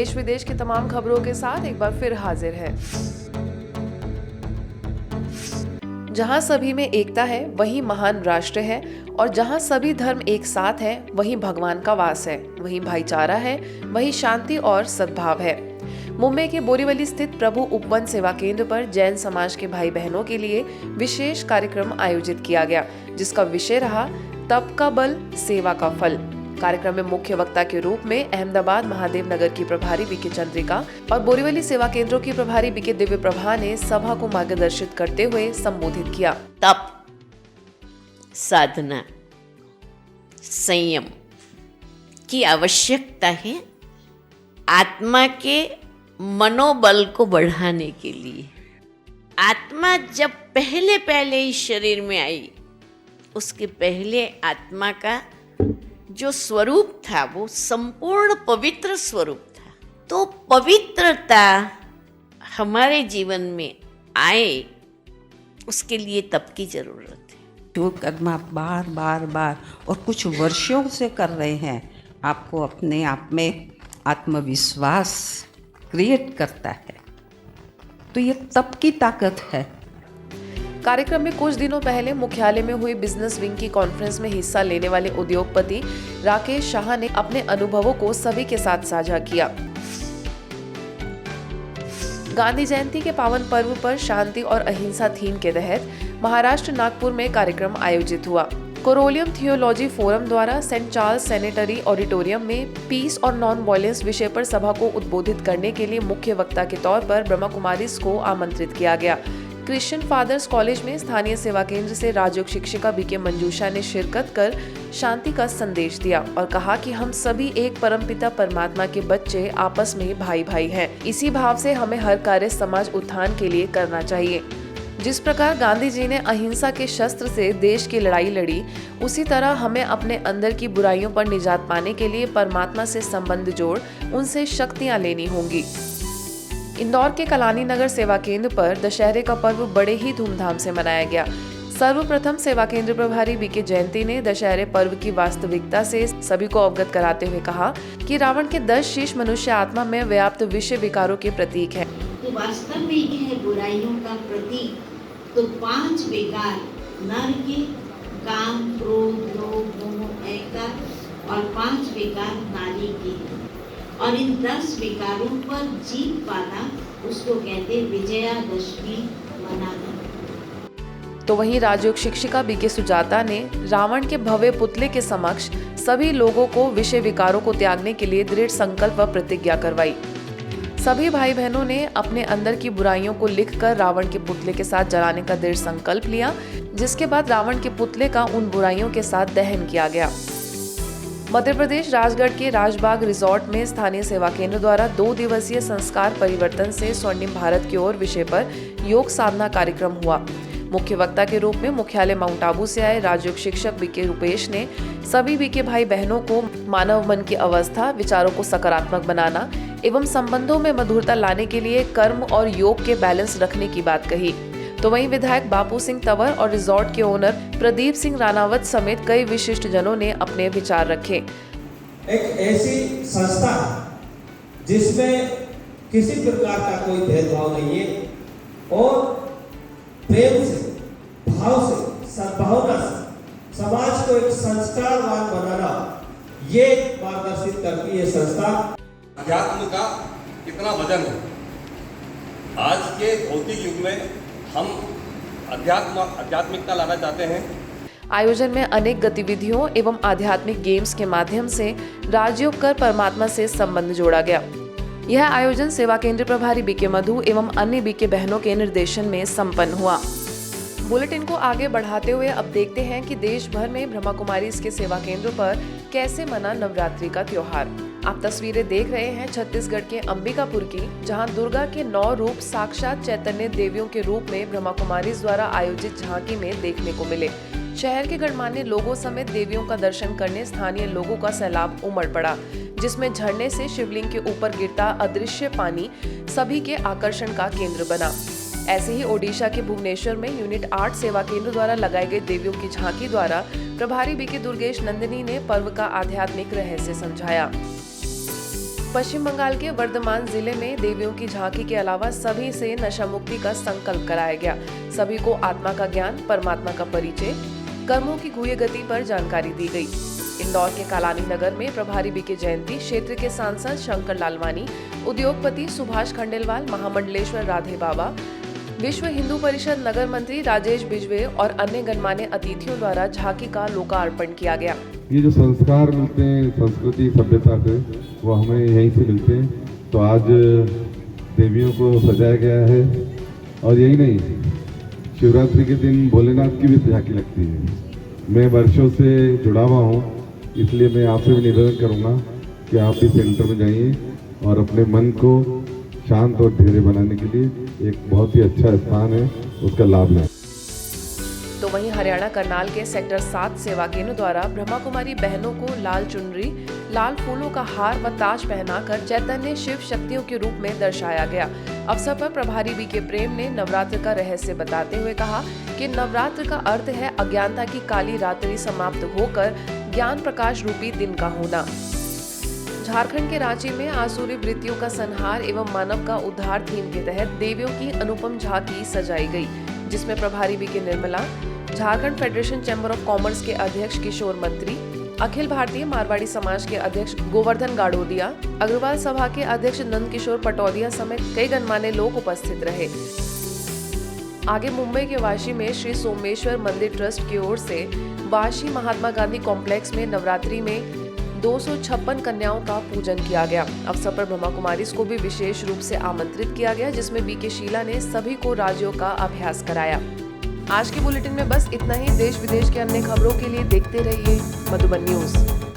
देश विदेश की तमाम खबरों के साथ एक बार फिर हाजिर है। जहां सभी में एकता है वहीं महान राष्ट्र है, और जहां सभी धर्म एक साथ हैं वहीं भगवान का वास है, वहीं भाईचारा है, वहीं शांति और सद्भाव है। मुंबई के बोरीवली स्थित प्रभु उपवन सेवा केंद्र पर जैन समाज के भाई बहनों के लिए विशेष कार्यक्रम आयोजित किया गया, जिसका विषय रहा तप का बल, सेवा का फल। कार्यक्रम में मुख्य वक्ता के रूप में अहमदाबाद महादेव नगर की प्रभारी बीके चंद्रिका और बोरीवली सेवा केंद्रों की प्रभारी बीके दिव्य प्रभा ने सभा को मार्गदर्शित करते हुए संबोधित किया। तप, साधना, संयम की आवश्यकता है आत्मा के मनोबल को बढ़ाने के लिए। आत्मा जब पहले इस शरीर में आई, उसके पहले आत्मा का जो स्वरूप था वो संपूर्ण पवित्र स्वरूप था। तो पवित्रता हमारे जीवन में आए, उसके लिए तप की जरूरत है। जो कदम आप बार और कुछ वर्षों से कर रहे हैं, आपको अपने आप में आत्मविश्वास क्रिएट करता है। तो ये तप की ताकत है। कार्यक्रम में कुछ दिनों पहले मुख्यालय में हुई बिजनेस विंग की कॉन्फ्रेंस में हिस्सा लेने वाले उद्योगपति राकेश शाह ने अपने अनुभवों को सभी के साथ साझा किया। गांधी जयंती के पावन पर्व पर शांति और अहिंसा थीम के तहत महाराष्ट्र नागपुर में कार्यक्रम आयोजित हुआ। कोरोलियम थियोलॉजी फोरम द्वारा सेंट चार्ल्स सैनिटरी ऑडिटोरियम में पीस और नॉन वायलेंस विषय पर सभा को उद्बोधित करने के लिए मुख्य वक्ता के तौर पर ब्रह्मा कुमारीज को आमंत्रित किया गया। क्रिश्चियन फादर्स कॉलेज में स्थानीय सेवा केंद्र से राजयोग शिक्षिका बीके मंजूषा ने शिरकत कर शांति का संदेश दिया और कहा कि हम सभी एक परमपिता परमात्मा के बच्चे आपस में भाई भाई हैं। इसी भाव से हमें हर कार्य समाज उत्थान के लिए करना चाहिए। जिस प्रकार गांधी जी ने अहिंसा के शस्त्र से देश की लड़ाई लड़ी, उसी तरह हमें अपने अंदर की बुराइयों पर निजात पाने के लिए परमात्मा से संबंध जोड़ उनसे शक्तियां लेनी होंगी। इंदौर के कलानी नगर सेवा केंद्र पर दशहरे का पर्व बड़े ही धूमधाम से मनाया गया। सर्वप्रथम सेवा केंद्र प्रभारी बीके जयंती ने दशहरे पर्व की वास्तविकता से सभी को अवगत कराते हुए कहा कि रावण के 10 शीश मनुष्य आत्मा में व्याप्त विषय विकारों के प्रतीक है। तो वास्तव में यह बुराइयों का प्रतीक तो 5 विकार नर के काम, क्रोध, लोभ, मोह, अहंकार और 5 विकार नारी के हैं। और इन 10 विकारों पर जीत पाना उसको कहते विजयादशमी मनाना। तो वहीं राजयोग शिक्षिका बीके सुजाता ने रावण के भव्य पुतले के समक्ष सभी लोगों को विषय विकारों को त्यागने के लिए दृढ़ संकल्प व प्रतिज्ञा करवाई। सभी भाई बहनों ने अपने अंदर की बुराइयों को लिखकर रावण के पुतले के साथ जलाने का दृढ़ संकल्प लिया, जिसके बाद रावण के पुतले का उन बुराइयों के साथ दहन किया गया। मध्य प्रदेश राजगढ़ के राजबाग रिजॉर्ट में स्थानीय सेवा केंद्र द्वारा 2 दिवसीय संस्कार परिवर्तन से स्वर्णिम भारत की ओर विषय पर योग साधना कार्यक्रम हुआ। मुख्य वक्ता के रूप में मुख्यालय माउंट आबू से आए राजयोग शिक्षक बीके रुपेश ने सभी बीके भाई बहनों को मानव मन की अवस्था, विचारों को सकारात्मक बनाना एवं संबंधों में मधुरता लाने के लिए कर्म और योग के बैलेंस रखने की बात कही। तो वहीं विधायक बापू सिंह तंवर और रिजॉर्ट के ओनर प्रदीप सिंह रानावत समेत कई विशिष्ट जनों ने अपने विचार रखे। एक ऐसी संस्था जिसमें किसी प्रकार का कोई भेदभाव नहीं है और प्रेम से, भाव से, सद्भावना से समाज को एक संस्कारवान बनाना, ये मार्गदर्शित करती है संस्था। अध्यात्म का कितना वजन है। आज के भौतिक युग में हम आध्यात्मिकता लाना चाहते हैं। आयोजन में अनेक गतिविधियों एवं आध्यात्मिक गेम्स के माध्यम से राजयोग कर परमात्मा से संबंध जोड़ा गया। यह आयोजन सेवा केंद्र प्रभारी बीके मधु एवं अन्य बीके बहनों के निर्देशन में संपन्न हुआ। बुलेटिन को आगे बढ़ाते हुए अब देखते हैं कि देश भर में ब्रह्मा कुमारी इसके सेवा केंद्रों पर कैसे मना नवरात्रि का त्योहार। आप तस्वीरें देख रहे हैं छत्तीसगढ़ के अंबिकापुर की, जहां दुर्गा के 9 रूप साक्षात चैतन्य देवियों के रूप में ब्रह्मा कुमारी द्वारा आयोजित झांकी में देखने को मिले। शहर के गणमान्य लोगों समेत देवियों का दर्शन करने स्थानीय लोगों का सैलाब उमड़ पड़ा, जिसमें झरने से शिवलिंग के ऊपर गिरता अदृश्य पानी सभी के आकर्षण का केंद्र बना। ऐसे ही ओडिशा के भुवनेश्वर में यूनिट 8 सेवा केंद्र द्वारा लगाई गई देवियों की झांकी द्वारा प्रभारी बीके दुर्गेश नंदिनी ने पर्व का आध्यात्मिक रहस्य समझाया। पश्चिम बंगाल के वर्धमान जिले में देवियों की झांकी के अलावा सभी से नशा मुक्ति का संकल्प कराया गया। सभी को आत्मा का ज्ञान, परमात्मा का परिचय, कर्मों की गुह्य गति पर जानकारी दी गई। इंदौर के कालानी नगर में प्रभारी बीके जयंती, क्षेत्र के सांसद शंकर लालवानी, उद्योगपति सुभाष खंडेलवाल, महामंडलेश्वर राधे बाबा, विश्व हिंदू परिषद नगर मंत्री राजेश बिजवे और अन्य गणमान्य अतिथियों द्वारा झांकी का लोकार्पण किया गया। ये जो संस्कार मिलते हैं संस्कृति सभ्यता से, वो हमें यहीं से मिलते हैं। तो आज देवियों को सजाया गया है और यही नहीं, शिवरात्रि के दिन भोलेनाथ की भी झांकी लगती है। मैं वर्षों से जुड़ा हुआ हूँ, इसलिए मैं आपसे भी निवेदन करूँगा कि आप भी सेंटर में जाइए और अपने मन को शांत और धैर्य बनाने के लिए एक बहुत ही अच्छा स्थान है, उसका लाभ लें। तो वहीं हरियाणा करनाल के सेक्टर 7 सेवा केंद्र द्वारा ब्रह्मा कुमारी बहनों को लाल चुनरी, लाल फूलों का हार व ताज पहनाकर चैतन्य शिव शक्तियों के रूप में दर्शाया गया। अवसर पर प्रभारी बीके प्रेम ने नवरात्र का रहस्य बताते हुए कहा कि नवरात्र का अर्थ है अज्ञानता की काली रात्रि समाप्त होकर ज्ञान प्रकाश रूपी दिन का होना। झारखंड के रांची में आसुरी वृत्तियों का संहार एवं मानव का उद्धार थीम के तहत देवियों की अनुपम झांकी सजाई गई, जिसमें प्रभारी BK Nirmala, Jharkhand federation chamber of commerce के अध्यक्ष किशोर मंत्री, अखिल भारतीय मारवाड़ी समाज के अध्यक्ष गोवर्धन गाड़ोदिया, अग्रवाल सभा के अध्यक्ष नंद किशोर पटौदिया समेत कई गणमान्य लोग उपस्थित रहे। आगे मुंबई के वाशी में श्री सोमेश्वर मंदिर ट्रस्ट की ओर से वाशी महात्मा गांधी कॉम्प्लेक्स में नवरात्रि में 256 कन्याओं का पूजन किया गया। अवसर पर ब्रह्मा कुमारीज को भी विशेष रूप से आमंत्रित किया गया, जिसमें बीके शीला ने सभी को राजयोग का अभ्यास कराया। आज के बुलेटिन में बस इतना ही। देश विदेश के अन्य खबरों के लिए देखते रहिए मधुबन न्यूज।